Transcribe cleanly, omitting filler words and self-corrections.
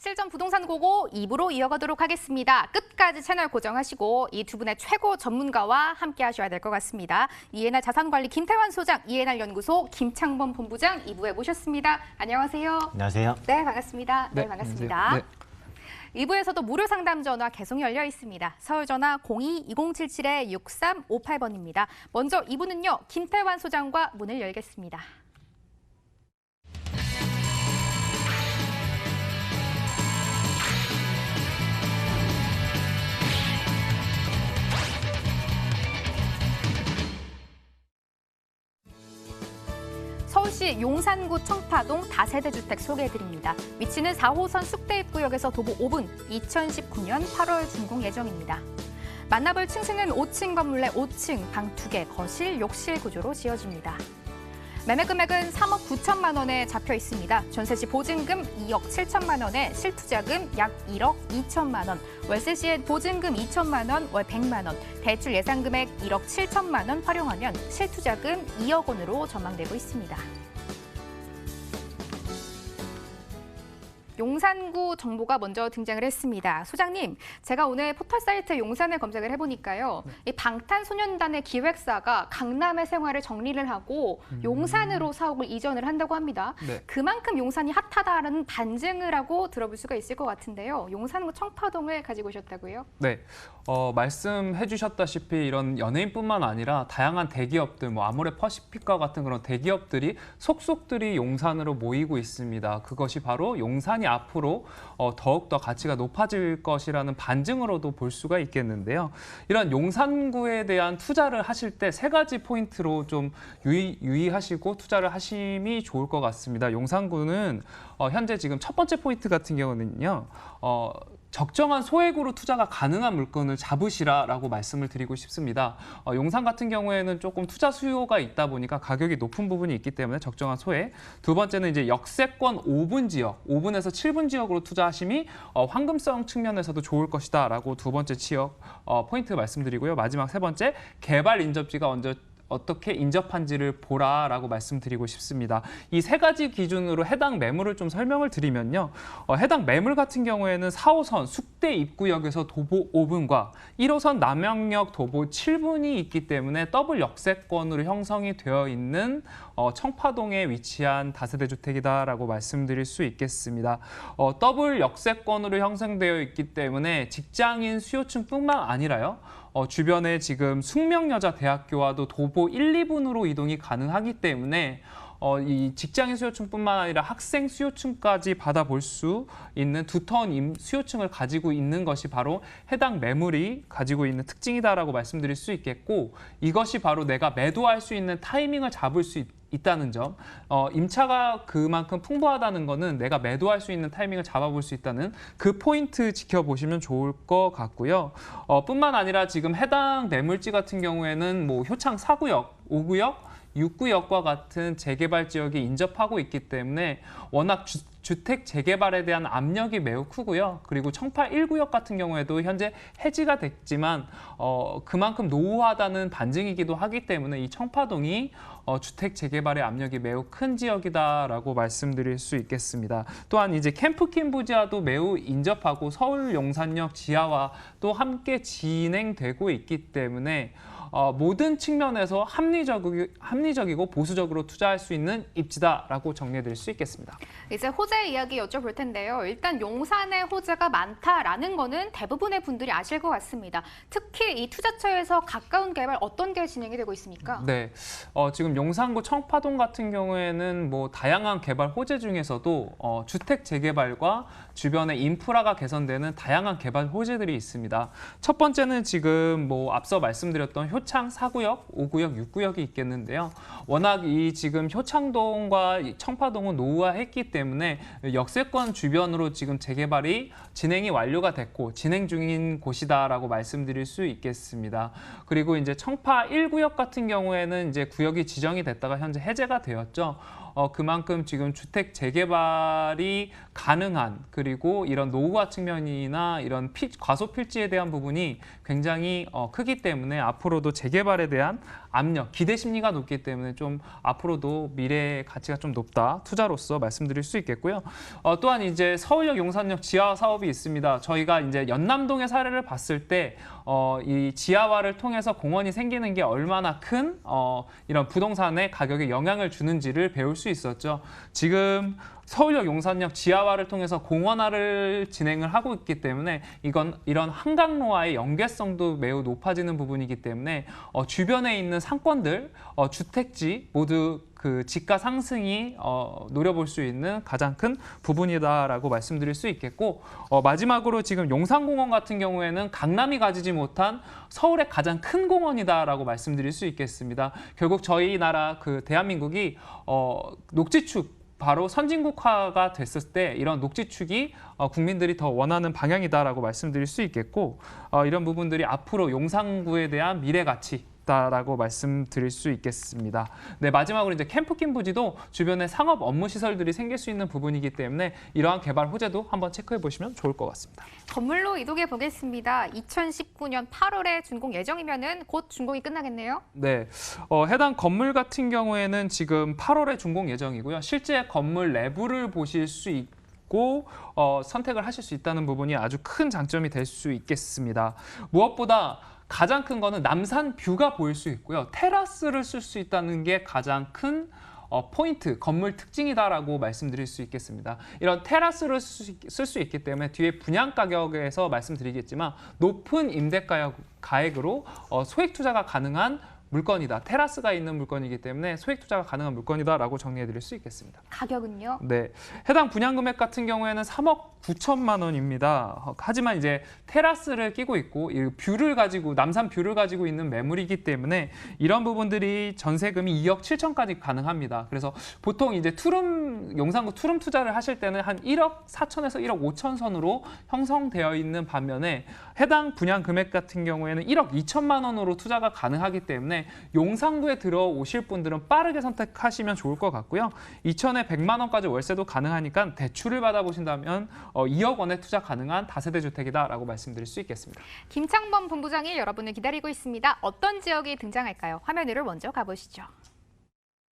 실전 부동산 고고 2부로 이어가도록 하겠습니다. 끝까지 채널 고정하시고 이 두 분의 최고 전문가와 함께 하셔야 될 것 같습니다. ENR 자산관리 김태환 소장, ENR 연구소 김창범 본부장 2부에 모셨습니다. 안녕하세요. 안녕하세요. 네, 반갑습니다. 네, 반갑습니다. 네. 2부에서도 무료 상담 전화 계속 열려 있습니다. 서울 전화 02-2077-6358번입니다. 먼저 2부는요, 김태환 소장과 문을 열겠습니다. 서울시 용산구 청파동 다세대 주택 소개해드립니다. 위치는 4호선 쑥대입구역에서 도보 5분, 2019년 8월 준공 예정입니다. 만나볼 층수는 5층 건물 내 5층, 방 2개, 거실, 욕실 구조로 지어집니다. 매매 금액은 3억 9천만 원에 잡혀 있습니다. 전세 시 보증금 2억 7천만 원에 실투자금 약 1억 2천만 원, 월세 시에 보증금 2천만 원, 월 100만 원, 대출 예상 금액 1억 7천만 원 활용하면 실투자금 2억 원으로 전망되고 있습니다. 용산구 정보가 먼저 등장을 했습니다. 소장님, 제가 오늘 포털 사이트 용산을 검색을 해보니까요. 이 방탄소년단의 기획사가 강남의 생활을 정리를 하고 용산으로 사옥을 이전을 한다고 합니다. 네. 그만큼 용산이 핫하다는 반증을 하고 들어볼 수가 있을 것 같은데요. 용산구 청파동을 가지고 오셨다고요? 네. 말씀해 주셨다시피 이런 연예인뿐만 아니라 다양한 대기업들, 뭐 아모레퍼시픽과 같은 그런 대기업들이 속속들이 용산으로 모이고 있습니다. 그것이 바로 용산이 앞으로 더욱더 가치가 높아질 것이라는 반증으로도 볼 수가 있겠는데요. 이런 용산구에 대한 투자를 하실 때 세 가지 포인트로 좀 유의하시고 투자를 하심이 좋을 것 같습니다. 용산구는 현재 지금 첫 번째 포인트 같은 경우는요. 적정한 소액으로 투자가 가능한 물건을 잡으시라라고 말씀을 드리고 싶습니다. 용산 같은 경우에는 조금 투자 수요가 있다 보니까 가격이 높은 부분이 있기 때문에 적정한 소액. 두 번째는 이제 역세권 5분 지역, 5분에서 7분 지역으로 투자하심이 황금성 측면에서도 좋을 것이다라고 두 번째 지역 포인트 말씀드리고요. 마지막 세 번째, 개발 인접지가 어떻게 인접한지를 보라라고 말씀드리고 싶습니다. 이 세 가지 기준으로 해당 매물을 좀 설명을 드리면요. 해당 매물 같은 경우에는 4호선 쑥대 입구역에서 도보 5분과 1호선 남영역 도보 7분이 있기 때문에 더블 역세권으로 형성이 되어 있는 청파동에 위치한 다세대 주택이다라고 말씀드릴 수 있겠습니다. 더블 역세권으로 형성되어 있기 때문에 직장인 수요층뿐만 아니라요. 주변에 지금 숙명여자대학교와도 도보 1, 2분으로 이동이 가능하기 때문에 이 직장인 수요층뿐만 아니라 학생 수요층까지 받아볼 수 있는 두터운 수요층을 가지고 있는 것이 바로 해당 매물이 가지고 있는 특징이다라고 말씀드릴 수 있겠고, 이것이 바로 내가 매도할 수 있는 타이밍을 잡을 수 있다는 점, 임차가 그만큼 풍부하다는 것은 내가 매도할 수 있는 타이밍을 잡아볼 수 있다는 그 포인트 지켜보시면 좋을 것 같고요. 뿐만 아니라 지금 해당 매물지 같은 경우에는 뭐 효창 4구역, 5구역, 6구역과 같은 재개발 지역이 인접하고 있기 때문에 워낙 주택 재개발에 대한 압력이 매우 크고요. 그리고 청파 1구역 같은 경우에도 현재 해지가 됐지만 그만큼 노후하다는 반증이기도 하기 때문에 이 청파동이 주택 재개발의 압력이 매우 큰 지역이다라고 말씀드릴 수 있겠습니다. 또한 이제 캠프킨 부지와도 매우 인접하고 서울 용산역 지하와 또 함께 진행되고 있기 때문에 모든 측면에서 합리적이고 보수적으로 투자할 수 있는 입지다라고 정리해드릴 수 있겠습니다. 이제 호재 이야기 여쭤볼 텐데요. 일단 용산에 호재가 많다라는 거는 대부분의 분들이 아실 것 같습니다. 특히 이 투자처에서 가까운 개발 어떤 게 진행이 되고 있습니까? 네, 지금 용산구 청파동 같은 경우에는 뭐 다양한 개발 호재 중에서도 주택 재개발과 주변의 인프라가 개선되는 다양한 개발 호재들이 있습니다. 첫 번째는 지금 뭐 앞서 말씀드렸던 효창 4구역, 5구역, 6구역이 있겠는데요. 워낙 이 지금 효창동과 청파동은 노후화했기 때문에 역세권 주변으로 지금 재개발이 진행이 완료가 됐고 진행 중인 곳이다라고 말씀드릴 수 있겠습니다. 그리고 이제 청파 1구역 같은 경우에는 이제 구역이 지정이 됐다가 현재 해제가 되었죠. 그만큼 지금 주택 재개발이 가능한, 그리고 이런 노후화 측면이나 이런 과소 필지에 대한 부분이 굉장히 크기 때문에 앞으로도 재개발에 대한 압력, 기대 심리가 높기 때문에 좀 앞으로도 미래의 가치가 좀 높다. 투자로서 말씀드릴 수 있겠고요. 또한 이제 서울역 용산역 지하 사업이 있습니다. 저희가 이제 연남동의 사례를 봤을 때 이 지하화를 통해서 공원이 생기는 게 얼마나 큰 이런 부동산의 가격에 영향을 주는지를 배울 수 있었죠. 지금 서울역 용산역 지하화를 통해서 공원화를 진행을 하고 있기 때문에 이런 한강로와의 연계성도 매우 높아지는 부분이기 때문에 주변에 있는 상권들, 주택지 모두 그 지가 상승이 노려볼 수 있는 가장 큰 부분이다라고 말씀드릴 수 있겠고, 마지막으로 지금 용산공원 같은 경우에는 강남이 가지지 못한 서울의 가장 큰 공원이다라고 말씀드릴 수 있겠습니다. 결국 저희 나라 그 대한민국이 녹지축 바로 선진국화가 됐을 때 이런 녹지축이 국민들이 더 원하는 방향이다라고 말씀드릴 수 있겠고, 이런 부분들이 앞으로 용산구에 대한 미래 가치다라고 말씀드릴 수 있겠습니다. 네, 마지막으로 이제 캠프킨 부지도 주변에 상업 업무 시설들이 생길 수 있는 부분이기 때문에 이러한 개발 호재도 한번 체크해 보시면 좋을 것 같습니다. 건물로 이동해 보겠습니다. 2019년 8월에 준공 예정이면은 곧 준공이 끝나겠네요. 네, 해당 건물 같은 경우에는 지금 8월에 준공 예정이고요. 실제 건물 내부를 보실 수 있고 선택을 하실 수 있다는 부분이 아주 큰 장점이 될 수 있겠습니다. 무엇보다 가장 큰 거는 남산 뷰가 보일 수 있고요. 테라스를 쓸 수 있다는 게 가장 큰 포인트, 건물 특징이다라고 말씀드릴 수 있겠습니다. 이런 테라스를 쓸 수 있기 때문에 뒤에 분양 가격에서 말씀드리겠지만 높은 임대 가액으로 소액 투자가 가능한 물건이다. 테라스가 있는 물건이기 때문에 소액 투자가 가능한 물건이다라고 정리해드릴 수 있겠습니다. 가격은요? 네, 해당 분양 금액 같은 경우에는 3억 9천만 원입니다. 하지만 이제 테라스를 끼고 있고 이 뷰를 가지고 남산 뷰를 가지고 있는 매물이기 때문에 이런 부분들이 전세금이 2억 7천까지 가능합니다. 그래서 보통 이제 용산구 투룸 투자를 하실 때는 한 1억 4천에서 1억 5천 선으로 형성되어 있는 반면에 해당 분양 금액 같은 경우에는 1억 2천만 원으로 투자가 가능하기 때문에 용산구에 들어오실 분들은 빠르게 선택하시면 좋을 것 같고요. 2천에 100만 원까지 월세도 가능하니까 대출을 받아보신다면 2억 원에 투자 가능한 다세대 주택이다라고 말씀드릴 수 있겠습니다. 김창범 본부장이 여러분을 기다리고 있습니다. 어떤 지역이 등장할까요? 화면 위를 먼저 가보시죠.